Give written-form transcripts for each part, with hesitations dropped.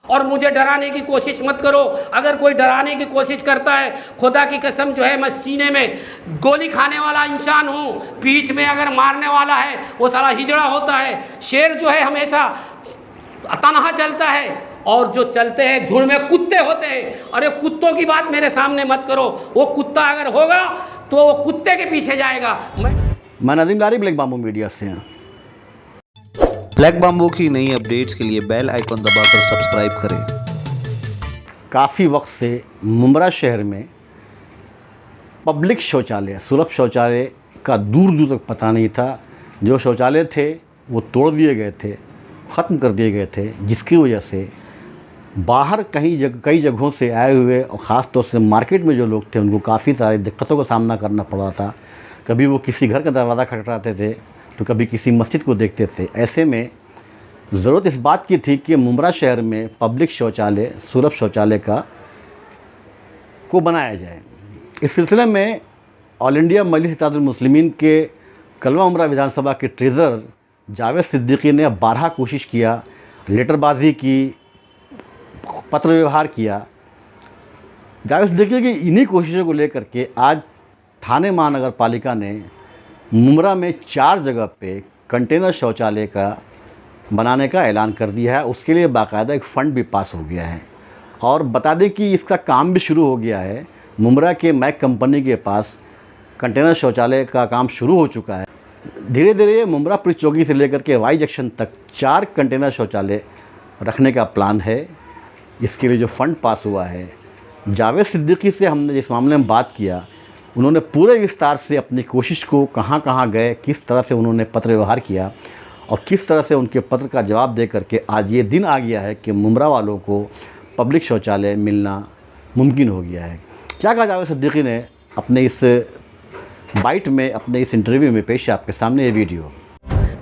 और मुझे डराने की कोशिश मत करो। अगर कोई डराने की कोशिश करता है, खुदा की कसम जो है मैं सीने में गोली खाने वाला इंसान हूँ, पीठ में अगर मारने वाला है वो साला हिजड़ा होता है। शेर जो है हमेशा तनहा चलता है और जो चलते हैं झुंड में कुत्ते होते हैं। अरे कुत्तों की बात मेरे सामने मत करो, वो कुत्ता अगर होगा तो वो कुत्ते के पीछे जाएगा। मैं नदीम लारी ब्लैक बाम्बू मीडिया से हैं। ब्लैक बाम्बू की नई अपडेट्स के लिए बेल आइकन दबाकर सब्सक्राइब करें। काफ़ी वक्त से मुमरा शहर में पब्लिक शौचालय, सुलभ शौचालय का दूर दूर तक पता नहीं था। जो शौचालय थे वो तोड़ दिए गए थे, ख़त्म कर दिए गए थे, जिसकी वजह से बाहर कई जगहों से आए हुए और ख़ास तौर से मार्केट में जो लोग थे उनको काफ़ी सारी दिक्कतों का सामना करना पड़ रहा था। कभी वो किसी घर का दरवाज़ा खटखटाते थे तो कभी किसी मस्जिद को देखते थे। ऐसे में ज़रूरत इस बात की थी कि मुमरा शहर में पब्लिक शौचालय, सुलभ शौचालय को बनाया जाए। इस सिलसिले में ऑल इंडिया मजलिस इत्तेहादुल मुस्लिमीन के कलवा उमरा विधानसभा के ट्रेज़रर जावेद सिद्दीकी ने 12 कोशिश किया, लेटरबाजी की, पत्र व्यवहार किया। जावेद सिद्दीकी की इन्हीं कोशिशों को लेकर के आज थाने महानगर पालिका ने मुमरा में 4 जगह पे कंटेनर शौचालय का बनाने का ऐलान कर दिया है। उसके लिए बाकायदा एक फ़ंड भी पास हो गया है और बता दें कि इसका काम भी शुरू हो गया है। मुमरा के मैक कंपनी के पास कंटेनर शौचालय का काम शुरू हो चुका है। धीरे धीरे मुमरा पुलिस चौकी से लेकर के वाई जंक्शन तक 4 कंटेनर शौचालय रखने का प्लान है। इसके लिए जो फ़ंड पास हुआ है, जावेद सिद्दीकी से हमने जिस मामले में बात किया, उन्होंने पूरे विस्तार से अपनी कोशिश को कहाँ कहाँ गए, किस तरह से उन्होंने पत्र व्यवहार किया और किस तरह से उनके पत्र का जवाब दे करके आज ये दिन आ गया है कि मुमरा वालों को पब्लिक शौचालय मिलना मुमकिन हो गया है। क्या कहा जावेद सिद्दीकी ने अपने इस बाइट में, अपने इस इंटरव्यू में पेश है आपके सामने ये वीडियो।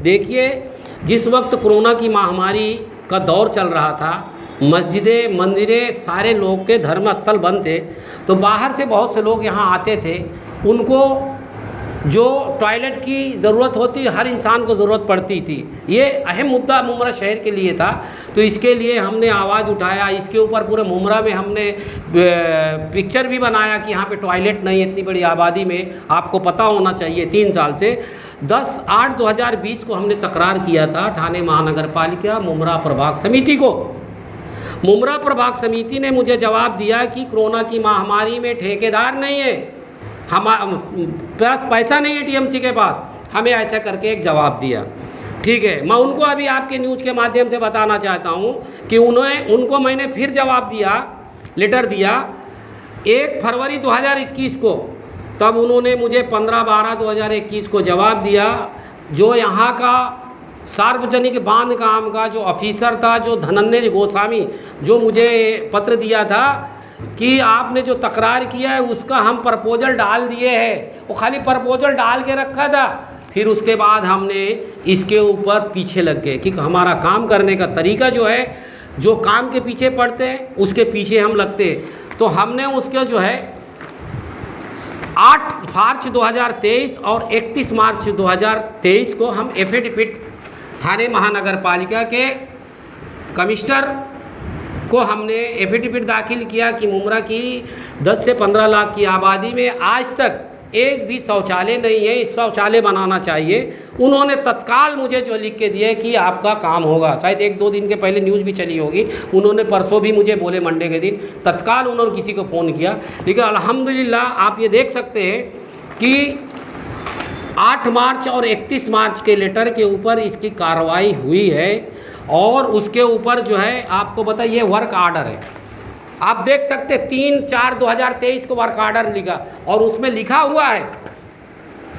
देखिए, जिस वक्त कोरोना की महामारी का दौर चल रहा था, मस्जिदें, मंदिरें, सारे लोग के धर्म स्थल बंद थे, तो बाहर से बहुत से लोग यहाँ आते थे। उनको जो टॉयलेट की ज़रूरत होती, हर इंसान को ज़रूरत पड़ती थी। ये अहम मुद्दा मुमरा शहर के लिए था, तो इसके लिए हमने आवाज़ उठाया। इसके ऊपर पूरे मुमरा में हमने पिक्चर भी बनाया कि यहाँ पे टॉयलेट नहीं है, इतनी बड़ी आबादी में, आपको पता होना चाहिए। 3 साल से 10/8/2020 को हमने तकरार किया था थाने महानगर पालिका मुमरा प्रभाग समिति को। मुमरा प्रभाग समिति ने मुझे जवाब दिया कि कोरोना की महामारी में ठेकेदार नहीं है, पास पैसा नहीं है टीएमसी के पास, हमें ऐसा करके एक जवाब दिया। ठीक है, मैं उनको अभी आपके न्यूज़ के माध्यम से बताना चाहता हूँ कि उनको मैंने फिर जवाब दिया, लेटर दिया 1 फरवरी 2021 को। तब उन्होंने मुझे 15/12/2021 को जवाब दिया। जो यहाँ का सार्वजनिक बांध काम का जो ऑफिसर था, जो धनंजय गोस्वामी, जो मुझे पत्र दिया था कि आपने जो तकरार किया है उसका हम प्रपोजल डाल दिए हैं, वो खाली प्रपोजल डाल के रखा था। फिर उसके बाद हमने इसके ऊपर पीछे लग गए कि हमारा काम करने का तरीका जो है, जो काम के पीछे पड़ते हैं उसके पीछे हम लगते हैं। तो हमने उसके जो है 8 मार्च 2023 और 31 मार्च 2023 को हम एफिडेविट थाने महानगर पालिका के कमिश्नर को हमने एफिडेविट दाखिल किया कि मुमरा की 10 से 15 लाख की आबादी में आज तक एक भी शौचालय नहीं है, इस शौचालय बनाना चाहिए। उन्होंने तत्काल मुझे जो लिख के दिए कि आपका काम होगा। शायद 1-2 दिन के पहले न्यूज़ भी चली होगी, उन्होंने परसों भी मुझे बोले, मंडे के दिन तत्काल उन्होंने किसी को फ़ोन किया। लेकिन अल्हम्दुलिल्लाह आप ये देख सकते हैं कि 8 मार्च और 31 मार्च के लेटर के ऊपर इसकी कार्रवाई हुई है और उसके ऊपर जो है आपको बताइए वर्क आर्डर है। आप देख सकते 3/4/2023 को वर्क आर्डर लिखा और उसमें लिखा हुआ है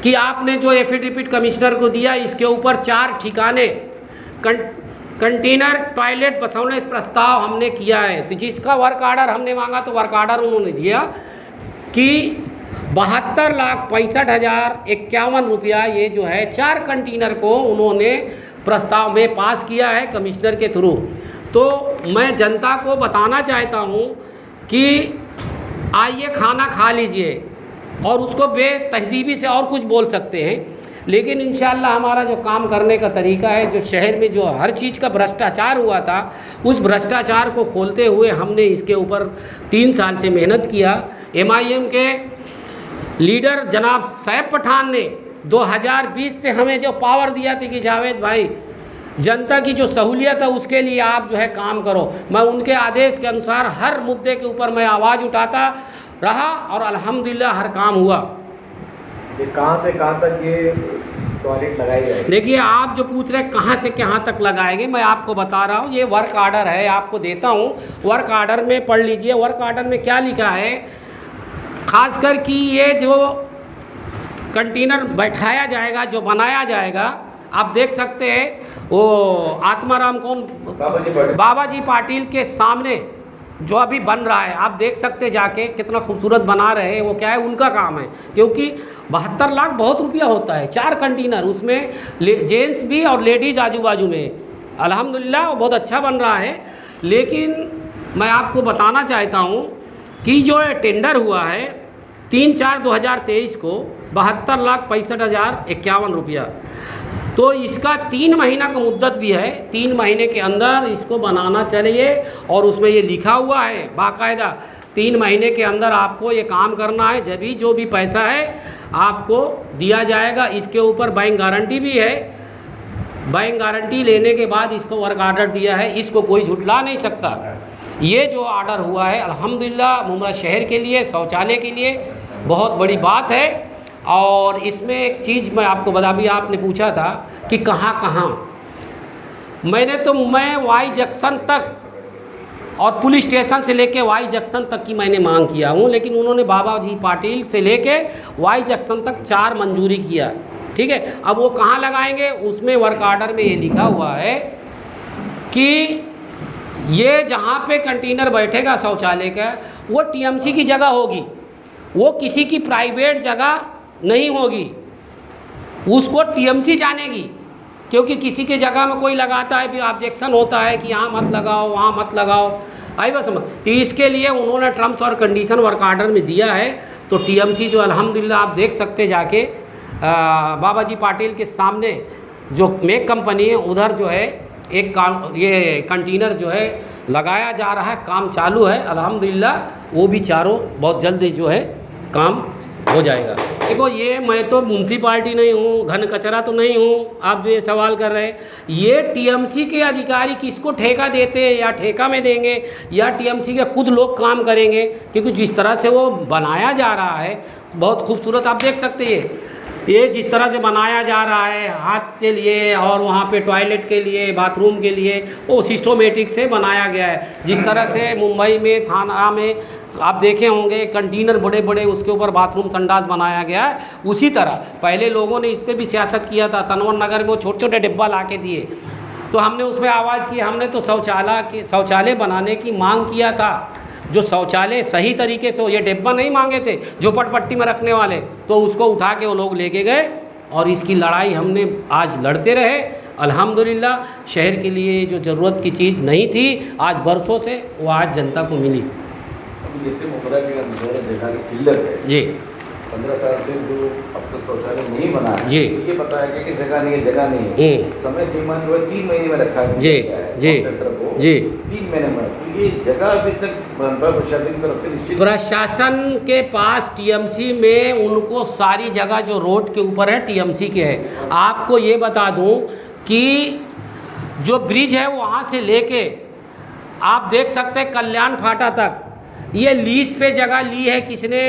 कि आपने जो एफिडेविट कमिश्नर को दिया इसके ऊपर 4 ठिकाने कंटेनर टॉयलेट बसाने प्रस्ताव हमने किया है। तो जिसका वर्क आर्डर हमने मांगा तो वर्क आर्डर उन्होंने दिया कि 72,65,051 रुपया ये जो है 4 कंटेनर को उन्होंने प्रस्ताव में पास किया है कमिश्नर के थ्रू। तो मैं जनता को बताना चाहता हूँ कि आइए खाना खा लीजिए और उसको बेतहजीबी से और कुछ बोल सकते हैं, लेकिन इंशाअल्लाह हमारा जो काम करने का तरीका है, जो शहर में जो हर चीज़ का भ्रष्टाचार हुआ था, उस भ्रष्टाचार को खोलते हुए हमने इसके ऊपर 3 साल से मेहनत किया। MIM के लीडर जनाब सैफ पठान ने 2020 से हमें जो पावर दिया था कि जावेद भाई जनता की जो सहूलियत है उसके लिए आप जो है काम करो, मैं उनके आदेश के अनुसार हर मुद्दे के ऊपर मैं आवाज़ उठाता रहा और अल्हम्दुलिल्लाह हर काम हुआ। ये कहाँ से कहाँ तक ये टॉयलेट लगाई जाएगी? देखिए, आप जो पूछ रहे हैं कहाँ से कहाँ तक लगाएंगे, मैं आपको बता रहा हूँ। ये वर्क आर्डर है, आपको देता हूँ। वर्क आर्डर में पढ़ लीजिए। वर्क आर्डर में क्या लिखा है, खासकर कि ये जो कंटेनर बैठाया जाएगा, जो बनाया जाएगा, आप देख सकते हैं वो आत्माराम कौन, बाबा जी पाटिल के सामने जो अभी बन रहा है, आप देख सकते जाके कितना खूबसूरत बना रहे हैं। वो क्या है, उनका काम है, क्योंकि 72 लाख बहुत रुपया होता है। 4 कंटेनर, उसमें जेंट्स भी और लेडीज़ आजू बाजू में। अल्हम्दुलिल्लाह वो बहुत अच्छा बन रहा है। लेकिन मैं आपको बताना चाहता हूँ कि जो टेंडर हुआ है 3/4/2023 को 72,65,051 रुपया, तो इसका 3 महीना का मुद्दत भी है। 3 महीने के अंदर इसको बनाना चाहिए और उसमें ये लिखा हुआ है बाकायदा 3 महीने के अंदर आपको ये काम करना है, जब भी जो भी पैसा है आपको दिया जाएगा। इसके ऊपर बैंक गारंटी भी है। बैंक गारंटी लेने के बाद इसको वर्क आर्डर दिया है, इसको कोई झुठला नहीं सकता। ये जो ऑर्डर हुआ है अल्हम्दुलिल्लाह मुमरा शहर के लिए, शौचालय के लिए बहुत बड़ी बात है। और इसमें एक चीज़ मैं आपको बता, भी आपने पूछा था कि कहाँ कहाँ, मैं वाई जंक्शन तक और पुलिस स्टेशन से लेके वाई जंक्शन तक की मैंने मांग किया हूँ, लेकिन उन्होंने बाबा जी पाटिल से लेके वाई जंक्शन तक 4 मंजूरी किया। ठीक है, अब वो कहाँ लगाएंगे, उसमें वर्क आर्डर में ये लिखा हुआ है कि ये जहाँ पे कंटेनर बैठेगा शौचालय का, वो TMC की जगह होगी, वो किसी की प्राइवेट जगह नहीं होगी, उसको TMC जानेगी। क्योंकि किसी के जगह में कोई लगाता है, फिर ऑब्जेक्शन होता है कि यहाँ मत लगाओ, वहाँ मत लगाओ, आई बस। तो इसके लिए उन्होंने टर्म्स और कंडीशन वर्क आर्डर में दिया है। तो TMC जो अल्हम्दुलिल्लाह आप देख सकते जाके बाबा जी पाटिल के सामने जो मेक कंपनी है, उधर जो है एक काम, ये कंटेनर जो है लगाया जा रहा है, काम चालू है अल्हम्दुलिल्लाह। वो भी चारों बहुत जल्दी जो है काम हो जाएगा। देखो, ये मैं तो म्यूनसिपाल्टी नहीं हूँ, घन कचरा तो नहीं हूँ, आप जो ये सवाल कर रहे हैं, ये TMC के अधिकारी किसको ठेका देते हैं, या ठेका में देंगे या TMC के खुद लोग काम करेंगे। क्योंकि जिस तरह से वो बनाया जा रहा है बहुत खूबसूरत, आप देख सकते हैं ये जिस तरह से बनाया जा रहा है हाथ के लिए और वहाँ पे टॉयलेट के लिए, बाथरूम के लिए, वो सिस्टोमेटिक से बनाया गया है। जिस तरह से मुंबई में थाना में आप देखे होंगे कंटेनर बड़े बड़े, उसके ऊपर बाथरूम संडास बनाया गया है, उसी तरह पहले लोगों ने इस पर भी सियासत किया था। तनवर नगर में वो छोटे छोटे डिब्बा ला के दिए, तो हमने उसमें आवाज़ की, हमने तो शौचालय बनाने की मांग किया था। जो शौचालय सही तरीके से हो, ये डिब्बा नहीं मांगे थे झोपड़पट्टी में रखने वाले, तो उसको उठा के वो लोग लेके गए और इसकी लड़ाई हमने आज लड़ते रहे। अल्हम्दुलिल्लाह शहर के लिए जो ज़रूरत की चीज़ नहीं थी आज बरसों से, वो आज जनता को मिली। जैसे मुमरा के अंदर जगह की किल्लत है जी, 15 साल से जो अब तक शौचालय नहीं बना है, जी, ये पता है कि जगह नहीं है, जगह नहीं है, समय सीमा जो है 3 महीने में रखा है जी, जी, जी, 3 महीने में। तो ये जगह अभी तक प्रशासन की तरफ से निश्चित, प्रशासन के पास TMC में उनको सारी जगह जो रोड के ऊपर है TMC के है। आपको ये बता दूं कि जो ब्रिज है वहाँ से लेके आप देख सकते हैं कल्याण फाटा तक, ये लीज पे जगह ली है किसने,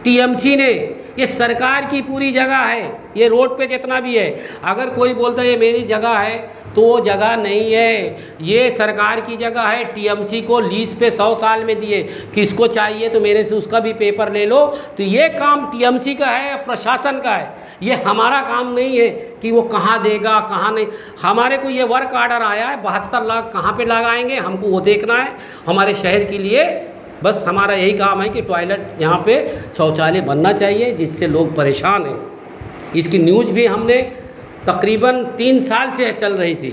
TMC ने। ये सरकार की पूरी जगह है, ये रोड पे जितना भी है। अगर कोई बोलता है ये मेरी जगह है, तो वो जगह नहीं है, ये सरकार की जगह है। TMC को लीज पे 100 साल में दिए, किसको चाहिए तो मेरे से उसका भी पेपर ले लो। तो ये काम TMC का है, प्रशासन का है, ये हमारा काम नहीं है कि वो कहाँ देगा कहाँ नहीं। हमारे को ये वर्क आर्डर आया है, 72 लाख कहाँ पे लगाएंगे हमको वो देखना है हमारे शहर के लिए। बस हमारा यही काम है कि टॉयलेट यहाँ पे शौचालय बनना चाहिए, जिससे लोग परेशान हैं। इसकी न्यूज़ भी हमने तकरीबन 3 साल से चल रही थी,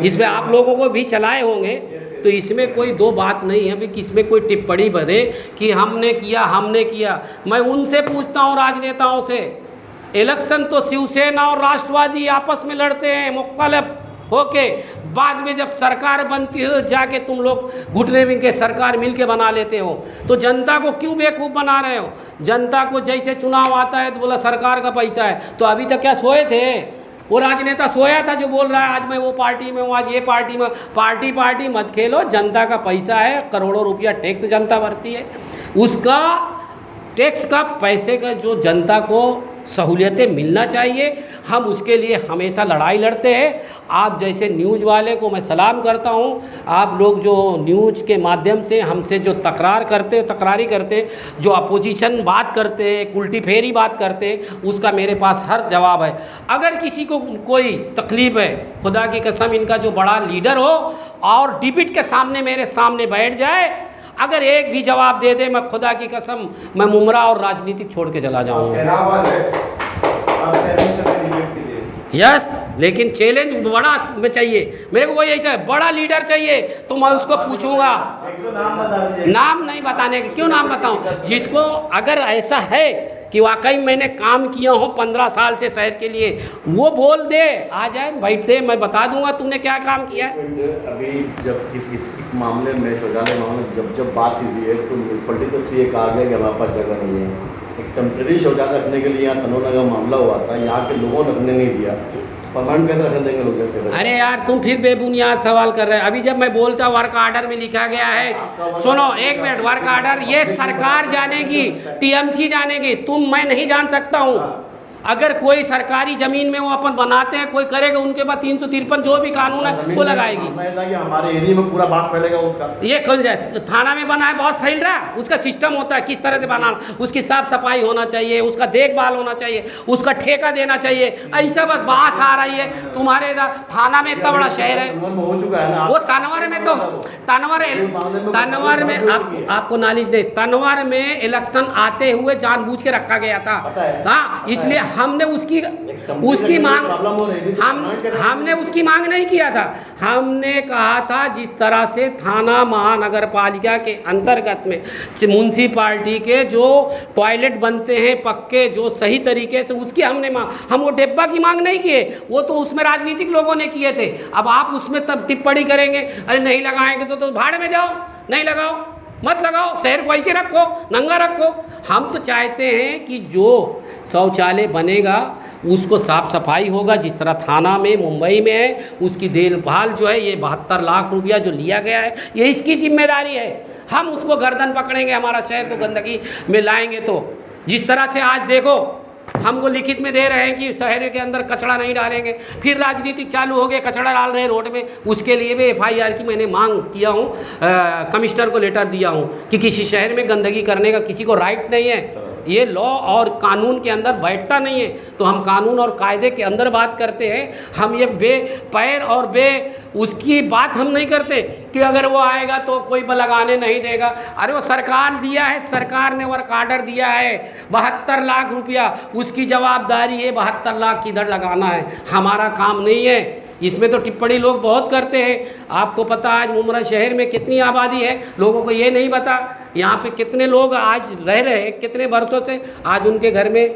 इसमें आप लोगों को भी चलाए होंगे। तो इसमें कोई दो बात नहीं है कि इसमें कोई टिप्पणी भरे कि हमने किया। मैं उनसे पूछता हूँ राजनेताओं से इलेक्शन तो शिवसेना और राष्ट्रवादी आपस में लड़ते हैं मुख्तलिफ होके, बाद में जब सरकार बनती है जाके तुम लोग घुटने में के सरकार मिल के बना लेते हो। तो जनता को क्यों बेवकूफ़ बना रहे हो? जनता को जैसे चुनाव आता है तो बोला सरकार का पैसा है, तो अभी तक क्या सोए थे? वो राजनेता सोया था जो बोल रहा है आज मैं वो पार्टी में हूँ, आज ये पार्टी में। पार्टी मत खेलो, जनता का पैसा है, करोड़ों रुपया टैक्स जनता भरती है, उसका टैक्स का पैसे का जो जनता को सहूलियतें मिलना चाहिए, हम उसके लिए हमेशा लड़ाई लड़ते हैं। आप जैसे न्यूज़ वाले को मैं सलाम करता हूं, आप लोग जो न्यूज़ के माध्यम से हमसे जो तकरारी करते, जो अपोजिशन बात करते, उल्टी फेरी बात करते, उसका मेरे पास हर जवाब है। अगर किसी को कोई तकलीफ़ है, खुदा की कसम इनका जो बड़ा लीडर हो और डिबेट के सामने मेरे सामने बैठ जाए, अगर एक भी जवाब दे दे, मैं खुदा की कसम मैं मुमरा और राजनीति छोड़ के चला जाऊंगा। यस, लेकिन चैलेंज बड़ा में चाहिए मेरे को, वही ऐसा बड़ा लीडर चाहिए तो मैं उसको पूछूंगा। नाम नहीं बताने के, क्यों नाम बताऊं? जिसको अगर ऐसा है कि वाकई मैंने काम किया हो 15 साल से शहर के लिए, वो बोल दे, आ जाए बैठ दे, मैं बता दूंगा तुमने क्या काम किया है। अभी जब इस मामले में, शौचालय मामले जब बात हुई है तो म्यूनसिपलिटी तो ये कहा गया कि हमारे पास जगह नहीं है। एक टेम्प्रेरी शौचालय रखने के लिए यहाँ तनोना का मामला हुआ था, यहाँ के लोगों ने रखने नहीं दिया, परमानेंट कैसे रखने देंगे लोग? अरे यार तुम फिर बेबुनियाद सवाल कर रहे हैं। अभी जब मैं बोलता वर्क आर्डर में लिखा गया है, सुनो एक मिनट, वर्क आर्डर ये सरकार जानेगी, टीएमसी जानेगी, मैं नहीं जान सकता हूँ। अगर कोई सरकारी ज़मीन में वो अपन बनाते हैं, कोई करेगा, उनके बाद 353 जो भी कानून है वो लगाएगी। हमारे एरिया में पूरा बास फैलेगा उसका। ये कौन जाए? थाना में बना है बास फैल रहा है, उसका सिस्टम होता है किस तरह से बनाना, उसकी साफ सफाई होना चाहिए, उसका देखभाल होना चाहिए, उसका ठेका देना चाहिए। ऐसा बस बास आ रही है तुम्हारे इधर। थाना में इतना बड़ा शहर है, हो चुका है ना वो तनवर में, तो तनवर में आपको नॉलेज नहीं, तनवर में इलेक्शन आते हुए जानबूझ के रखा गया था। हाँ, इसलिए हमने उसकी मांग हमने उसकी मांग नहीं किया था। हमने कहा था जिस तरह से थाना महानगर पालिका के अंतर्गत में म्युनिसिपालिटी के जो टॉयलेट बनते हैं पक्के, जो सही तरीके से, उसकी हमने मांग, हम वो डिब्बा की मांग नहीं किए, वो तो उसमें राजनीतिक लोगों ने किए थे। अब आप उसमें तब टिप्पणी करेंगे, अरे नहीं लगाएंगे तो भाड़ में जाओ, नहीं लगाओ, मत लगाओ, शहर को ऐसे रखो, नंगा रखो। हम तो चाहते हैं कि जो शौचालय बनेगा उसको साफ़ सफाई होगा, जिस तरह थाना में मुंबई में है, उसकी देखभाल जो है, ये 72 लाख रुपया जो लिया गया है, ये इसकी जिम्मेदारी है। हम उसको गर्दन पकड़ेंगे, हमारा शहर को गंदगी में लाएंगे तो। जिस तरह से आज देखो हमको लिखित में दे रहे हैं कि शहर के अंदर कचरा नहीं डालेंगे, फिर राजनीतिक चालू हो गए, कचरा डाल रहे हैं रोड में। उसके लिए भी FIR की मैंने मांग किया हूँ, कमिश्नर को लेटर दिया हूँ कि किसी शहर में गंदगी करने का किसी को राइट नहीं है, ये लॉ और कानून के अंदर बैठता नहीं है। तो हम कानून और कायदे के अंदर बात करते हैं, हम ये पैर और उसकी बात हम नहीं करते कि अगर वो आएगा तो कोई लगाने नहीं देगा। अरे वो सरकार दिया है, सरकार ने वर्क आर्डर दिया है 72 लाख रुपया, उसकी जवाबदारी है 72 लाख किधर लगाना है, हमारा काम नहीं है। इसमें तो टिप्पणी लोग बहुत करते हैं। आपको पता आज मुमरा शहर में कितनी आबादी है, लोगों को ये नहीं पता यहाँ पे कितने लोग आज रह रहे हैं, कितने वर्षों से, आज उनके घर में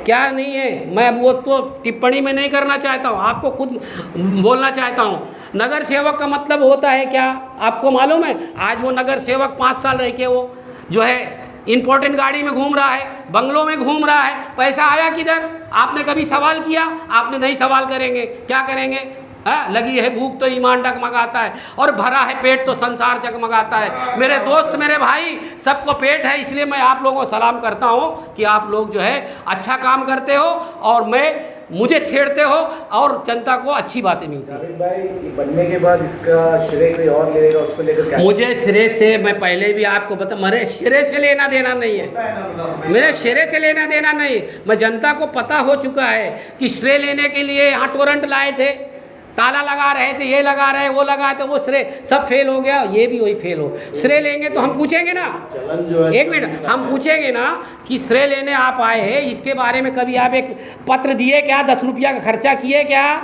क्या नहीं है। मैं वो तो टिप्पणी में नहीं करना चाहता हूँ, आपको खुद बोलना चाहता हूँ। नगर सेवक का मतलब होता है क्या, आपको मालूम है? आज वो नगर सेवक 5 साल रह के वो जो है इंपॉर्टेंट गाड़ी में घूम रहा है, बंगलों में घूम रहा है, पैसा आया किधर? आपने कभी सवाल किया? आपने नहीं सवाल करेंगे, क्या करेंगे? लगी है भूख तो ईमान डगमगाता है, और भरा है पेट तो संसार जगमगाता है। मेरे दोस्त, मेरे भाई, सबको पेट है, इसलिए मैं आप लोगों को सलाम करता हूँ कि आप लोग जो है अच्छा काम करते हो और मुझे छेड़ते हो और जनता को अच्छी बातें मिलती हैं। भाई बनने के बाद इसका श्रेय कोई और लेगा, उसको लेकर क्या? मुझे श्रेय से, मैं पहले भी आपको बता, मेरे श्रेय से लेना देना नहीं है, मेरे श्रेय से लेना देना नहीं। मैं जनता को पता हो चुका है कि श्रेय लेने के लिए यहाँ टोरेंट लाए थे, ताला लगा रहे थे, ये लगा रहे, वो लगाए थे, वो श्रेय सब फेल हो गया, ये भी वही फेल हो। श्रेय लेंगे तो हम पूछेंगे ना, एक मिनट, हम पूछेंगे ना कि श्रेय लेने आप आए हैं, इसके बारे में कभी आप एक पत्र दिए क्या? 10 रुपया का खर्चा किए क्या?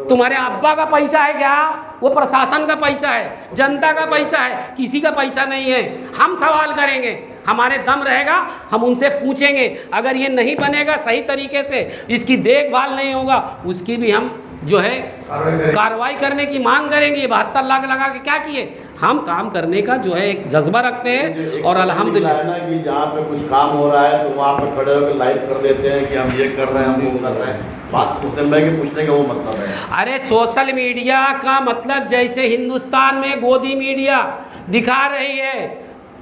तुम्हारे अब्बा का पैसा है क्या? वो प्रशासन का पैसा है, जनता का पैसा है, किसी का पैसा नहीं है। हम सवाल करेंगे, हमारे दम रहेगा हम उनसे पूछेंगे। अगर ये नहीं बनेगा सही तरीके से, इसकी देखभाल नहीं होगा, उसकी भी हम जो है कार्रवाई करने की मांग करेंगे। 72 लाख लगा के क्या किए? हम काम करने का जो है एक जज्बा रखते हैं और अल्हम्दुलिल्लाह है ना कि जहाँ पे कुछ काम हो रहा है तो वहाँ पे खड़े होकर लाइव कर देते हैं कि हम ये कर रहे हैं, हम वो कर रहे हैं। बात मुस्लिम भाई के पूछने का वो मतलब है। अरे सोशल मीडिया का मतलब जैसे हिंदुस्तान में गोदी मीडिया दिखा रही है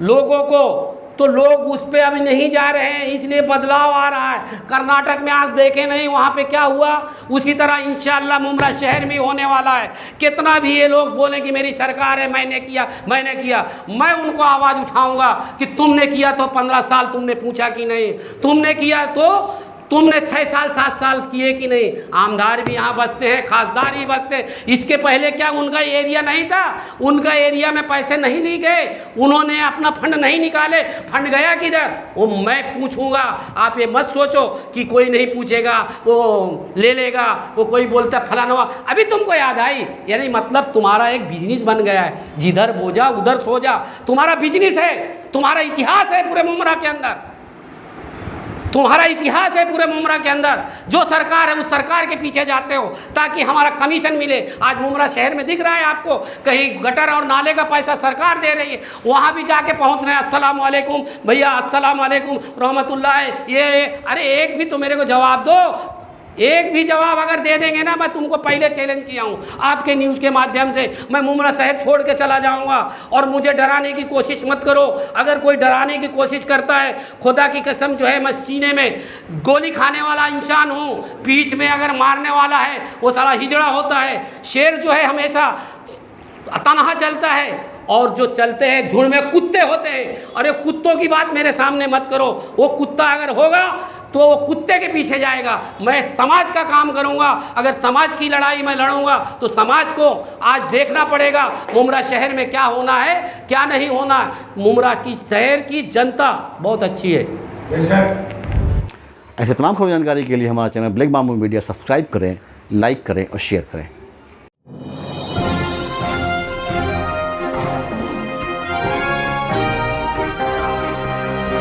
लोगों को, तो लोग उस पर अभी नहीं जा रहे हैं, इसलिए बदलाव आ रहा है। कर्नाटक में आप देखे नहीं वहाँ पे क्या हुआ, उसी तरह इंशाअल्लाह मुमरा शहर में होने वाला है। कितना भी ये लोग बोले कि मेरी सरकार है, मैंने किया, मैं उनको आवाज़ उठाऊंगा कि तुमने किया तो 15 साल तुमने पूछा कि नहीं, तुमने किया तो तुमने 6 साल 7 साल किए कि नहीं। आमदार भी यहाँ बसते हैं, खासदार भी बसते हैं। इसके पहले क्या उनका एरिया नहीं था? उनका एरिया में पैसे नहीं लिए गए, उन्होंने अपना फंड नहीं निकाले, फंड गया किधर? वो मैं पूछूंगा। आप ये मत सोचो कि कोई नहीं पूछेगा, वो ले लेगा, वो कोई बोलता फलाना। अभी तुमको याद आई, यानी मतलब तुम्हारा एक बिजनेस बन गया है, जिधर बोझा उधर सो जा। तुम्हारा बिजनेस है, तुम्हारा इतिहास है पूरे मुमरा के अंदर, तुम्हारा इतिहास है पूरे मुमरा के अंदर। जो सरकार है उस सरकार के पीछे जाते हो ताकि हमारा कमीशन मिले। आज मुमरा शहर में दिख रहा है आपको, कहीं गटर और नाले का पैसा सरकार दे रही है, वहाँ भी जाके पहुँच रहे हैं, अस्सलाम वालेकुम भैया, अस्सलाम वालेकुम रहमतुल्लाह, ये अरे एक भी तो मेरे को जवाब दो। एक भी जवाब अगर दे देंगे ना, मैं तुमको पहले चैलेंज किया हूँ आपके न्यूज़ के माध्यम से, मैं मुमरा शहर छोड़ के चला जाऊँगा। और मुझे डराने की कोशिश मत करो। अगर कोई डराने की कोशिश करता है, खुदा की कसम जो है मैं सीने में गोली खाने वाला इंसान हूँ, पीठ में अगर मारने वाला है वो साला हिजड़ा होता है। शेर जो है हमेशा तनहा चलता है और जो चलते हैं झुंड में कुत्ते होते हैं। अरे कुत्तों की बात मेरे सामने मत करो। वो कुत्ता अगर होगा तो वो कुत्ते के पीछे जाएगा। मैं समाज का काम करूंगा। अगर समाज की लड़ाई मैं लड़ूंगा तो समाज को आज देखना पड़ेगा मुमरा शहर में क्या होना है, क्या नहीं होना। मुमरा की शहर की जनता बहुत अच्छी है। ऐसे तमाम खबर जानकारी के लिए हमारा channel black bamboo media subscribe करें, लाइक करें और शेयर करें।